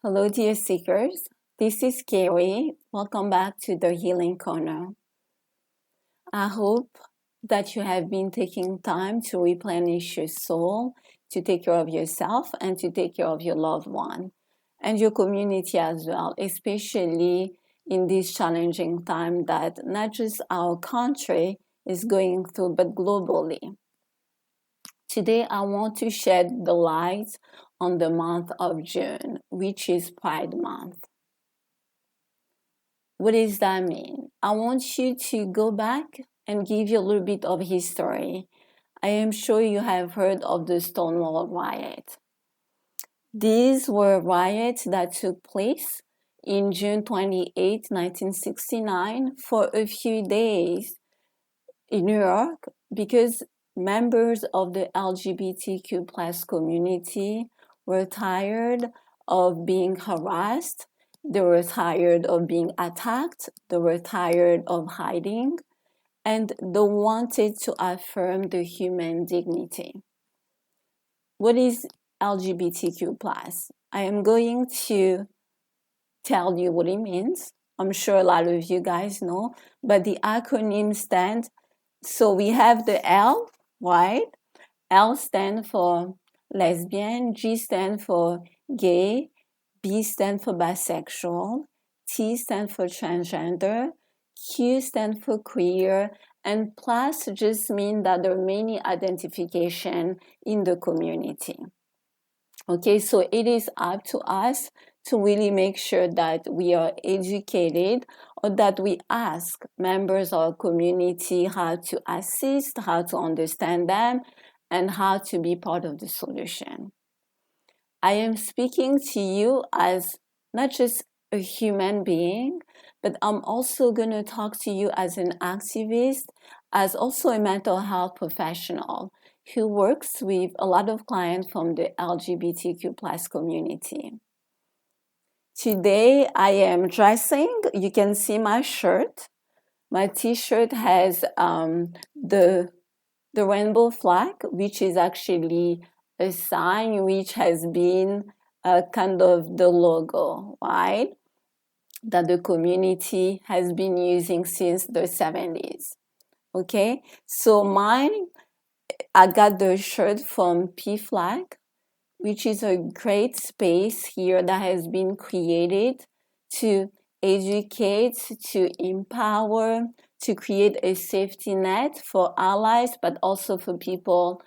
Hello, dear seekers. This is Kerry. Welcome back to the Healing Corner. I hope that you have been taking time to replenish your soul, to take care of yourself, and to take care of your loved one and your community as well, especially in this challenging time that not just our country is going through, but globally. Today, I want to shed the light on the month of June, which is Pride Month. What does that mean? I want you to go back and give you a little bit of history. I am sure you have heard of the Stonewall Riot. These were riots that took place in June 28, 1969, for a few days in New York because members of the LGBTQ plus community were tired of being harassed. They were tired of being attacked. They were tired of hiding. And they wanted to affirm the human dignity. What is LGBTQ plus? I am going to tell you what it means. I'm sure a lot of you guys know, but the acronym stands. So we have the L, right? L stands for lesbian, G stands for gay, B stands for bisexual, T stands for transgender, Q stands for queer, and plus just means that there are many identifications in the community. Okay, so it is up to us to really make sure that we are educated or that we ask members of our community how to assist, how to understand them, and how to be part of the solution. I am speaking to you as not just a human being, but I'm also going to talk to you as an activist, as also a mental health professional who works with a lot of clients from the LGBTQ plus community. Today I am dressing, you can see my shirt. My t-shirt has the rainbow flag, which is actually a sign which has been kind of the logo, right? That the community has been using since the 70s. Okay, so mine, I got the shirt from P-Flag, which is a great space here that has been created to educate, to empower, to create a safety net for allies, but also for people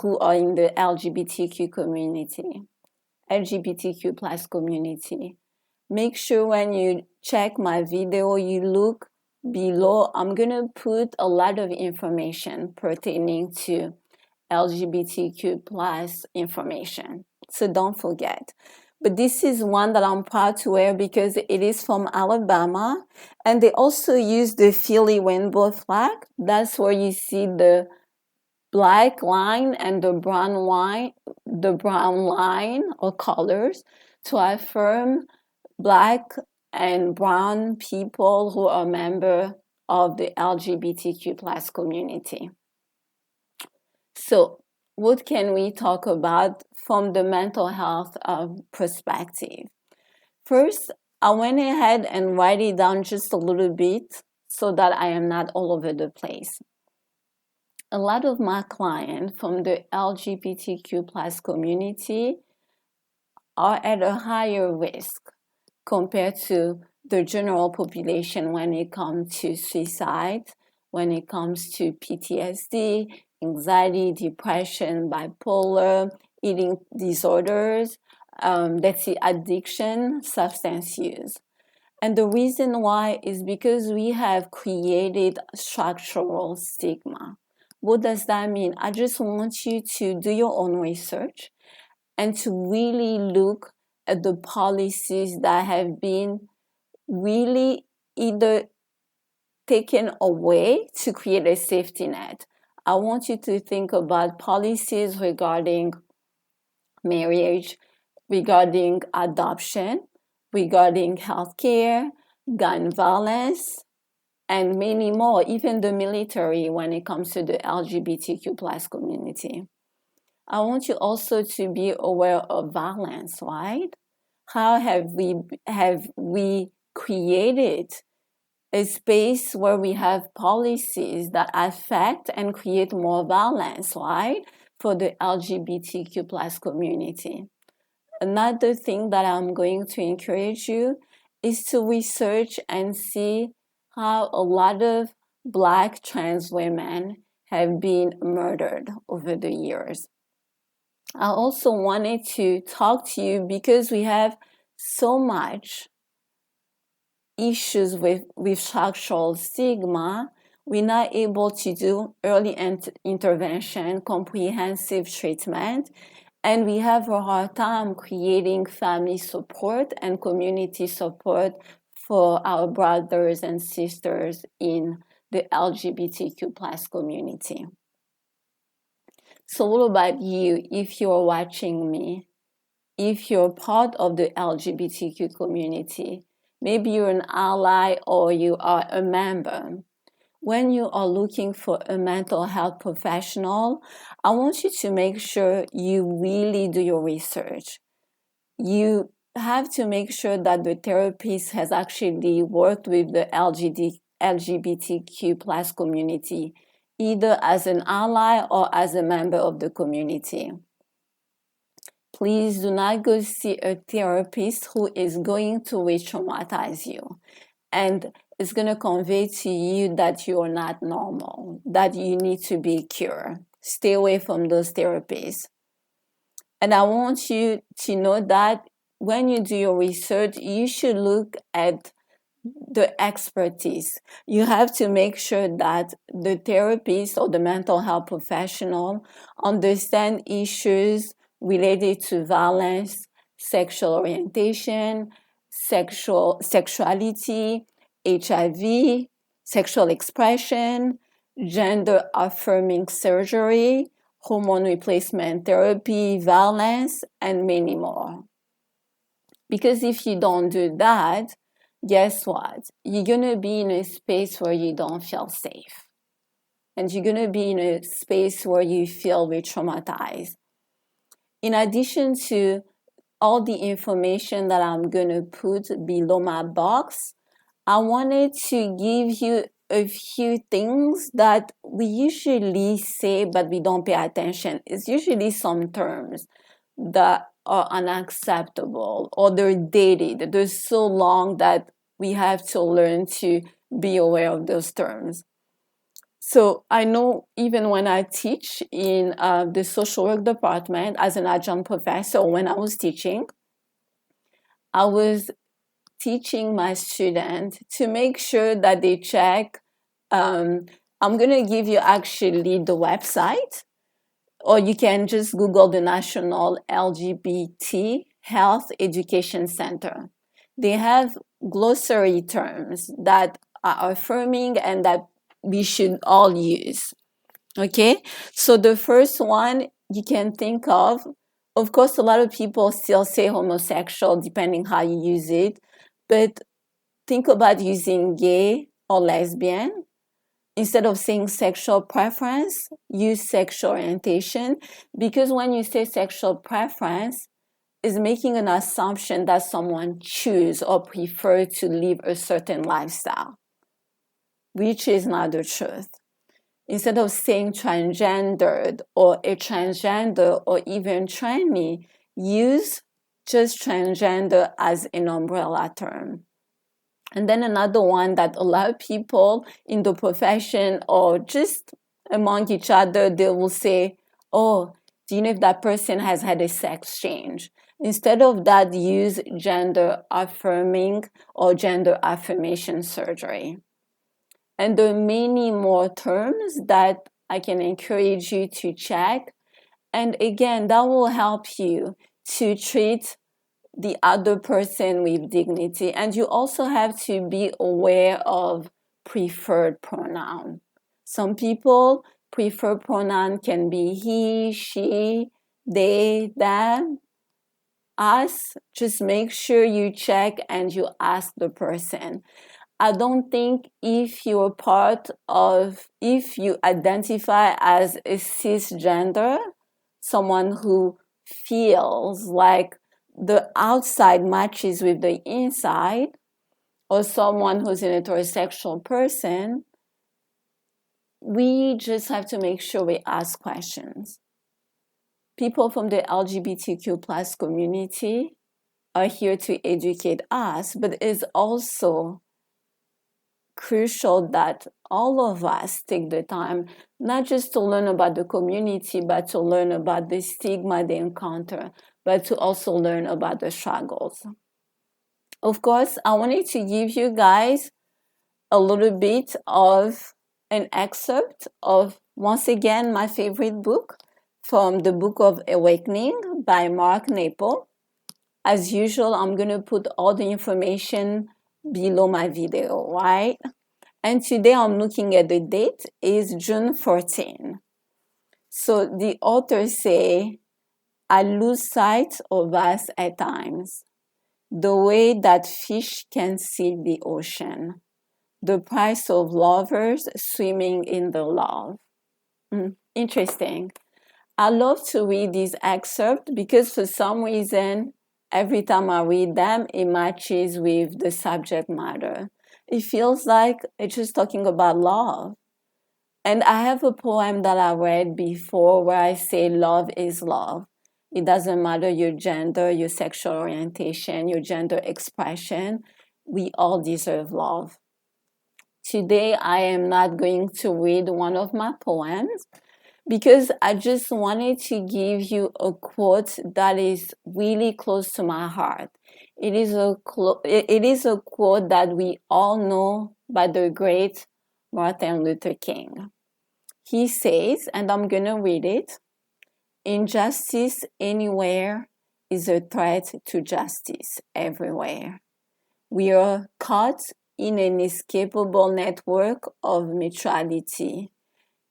who are in the LGBTQ community, LGBTQ plus community. Make sure when you check my video, you look below. I'm going to put a lot of information pertaining to LGBTQ plus information. So don't forget. But this is one that I'm proud to wear because it is from Alabama. And they also use the Philly rainbow flag. That's where you see the black line and the brown line or colors to affirm Black and brown people who are members of the LGBTQ plus community. So what can we talk about from the mental health perspective? First, I went ahead and write it down just a little bit so that I am not all over the place. A lot of my clients from the LGBTQ plus community are at a higher risk compared to the general population when it comes to suicide, when it comes to PTSD, anxiety, depression, bipolar, eating disorders, let's see, addiction, substance use. And the reason why is because we have created structural stigma. What does that mean? I just want you to do your own research and to really look at the policies that have been really either taken away to create a safety net. I want you to think about policies regarding marriage, regarding adoption, regarding healthcare, gun violence, and many more, even the military when it comes to the LGBTQ plus community. I want you also to be aware of violence, right? how have we created a space where we have policies that affect and create more violence, right, for the LGBTQ plus community. Another thing that I'm going to encourage you is to research and see how a lot of Black trans women have been murdered over the years. I also wanted to talk to you because we have so much issues with structural stigma. We're not able to do early intervention, comprehensive treatment, and we have a hard time creating family support and community support for our brothers and sisters in the LGBTQ plus community. So what about you, if you're watching me, if you're part of the LGBTQ community? Maybe you're an ally or you are a member. When you are looking for a mental health professional, I want you to make sure you really do your research. You have to make sure that the therapist has actually worked with the LGBTQ plus community, either as an ally or as a member of the community. Please do not go see a therapist who is going to re-traumatize you and is going to convey to you that you are not normal, that you need to be cured. Stay away from those therapists. And I want you to know that when you do your research, you should look at the expertise. You have to make sure that the therapist or the mental health professional understand issues related to violence, sexual orientation, sexuality, HIV, sexual expression, gender affirming surgery, hormone replacement therapy, violence, and many more. Because if you don't do that, guess what? You're going to be in a space where you don't feel safe. And you're going to be in a space where you feel re-traumatized. In addition to all the information that I'm going to put below my box, I wanted to give you a few things that we usually say, but we don't pay attention. It's usually some terms that are unacceptable or they're dated. They're so long that we have to learn to be aware of those terms. So I know even when I teach in the social work department as an adjunct professor, when I was teaching, I was teaching my students to make sure that they check. I'm going to give you actually the website, or you can just Google the National LGBT Health Education Center. They have glossary terms that are affirming and that we should all use. Okay, so the first one you can think of course, a lot of people still say homosexual depending how you use it, but think about using gay or lesbian. Instead of saying sexual preference, use sexual orientation, because when you say sexual preference, it's making an assumption that someone choose or prefer to live a certain lifestyle, which is not the truth. Instead of saying transgendered or a transgender or even tranny, use just transgender as an umbrella term. And then another one that a lot of people in the profession or just among each other, they will say, oh, do you know if that person has had a sex change? Instead of that, use gender affirming or gender affirmation surgery. And there are many more terms that I can encourage you to check. And again, that will help you to treat the other person with dignity. And you also have to be aware of preferred pronoun. Some people preferred pronoun can be he, she, they, them, us. Just make sure you check and you ask the person. I don't think if you identify as a cisgender, someone who feels like the outside matches with the inside, or someone who's an heterosexual person, we just have to make sure we ask questions. People from the LGBTQ plus community are here to educate us, but it's also crucial that all of us take the time not just to learn about the community, but to learn about the stigma they encounter, but to also learn about the struggles. Of course, I wanted to give you guys a little bit of an excerpt of, once again, my favorite book, from the Book of Awakening by Mark Naple. As usual, I'm going to put all the information below my video, right? And today I'm looking at the date is June 14. So the authors say, I lose sight of us at times, the way that fish can see the ocean, the price of lovers swimming in the love. Interesting. I love to read these excerpts because for some reason, every time I read them, it matches with the subject matter. It feels like it's just talking about love. And I have a poem that I read before where I say love is love. It doesn't matter your gender, your sexual orientation, your gender expression. We all deserve love. Today, I am not going to read one of my poems because I just wanted to give you a quote that is really close to my heart. It is a quote that we all know by the great Martin Luther King. He says, and I'm going to read it, injustice anywhere is a threat to justice everywhere. We are caught in an inescapable network of mutuality,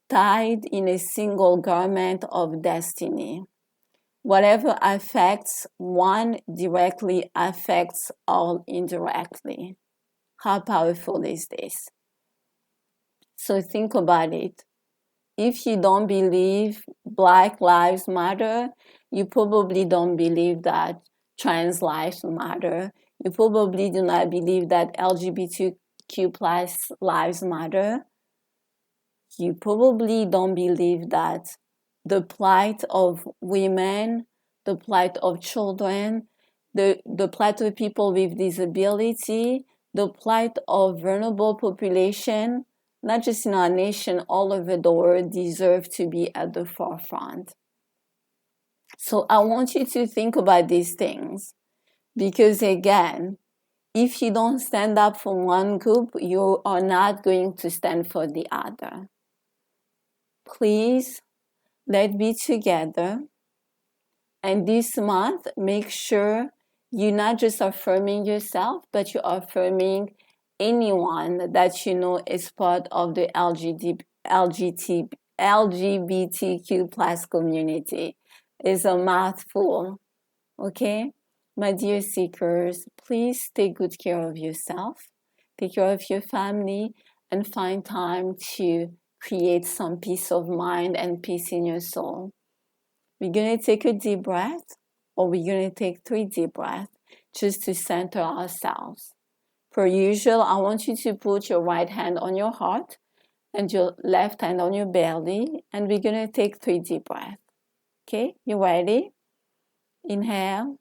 tied in a single garment of destiny. Whatever affects one directly affects all indirectly. How powerful is this? So think about it. If you don't believe Black Lives Matter, you probably don't believe that trans lives matter. You probably do not believe that LGBTQ plus lives matter. You probably don't believe that the plight of women, the plight of children, the plight of people with disability, the plight of vulnerable population, not just in our nation, all over the world, deserve to be at the forefront. So I want you to think about these things because, again, if you don't stand up for one group, you are not going to stand for the other. Please, let's be together. And this month, make sure you're not just affirming yourself, but you're affirming anyone that you know is part of the LGBTQ plus community. It's a mouthful, okay? My dear seekers, please take good care of yourself, take care of your family, and find time to create some peace of mind and peace in your soul. We're going to take a deep breath, or we're going to take 3 deep breaths just to center ourselves. Per usual, I want you to put your right hand on your heart and your left hand on your belly, and we're going to take 3 deep breaths. Okay, you ready? Inhale,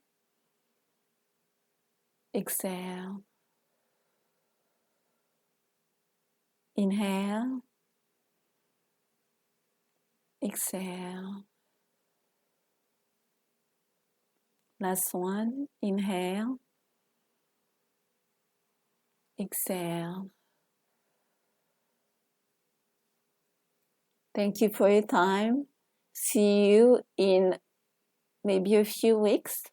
exhale, inhale, exhale. Last one, inhale, exhale. Thank you for your time. See you in maybe a few weeks,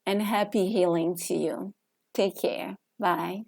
and happy healing to you. Take care. Bye.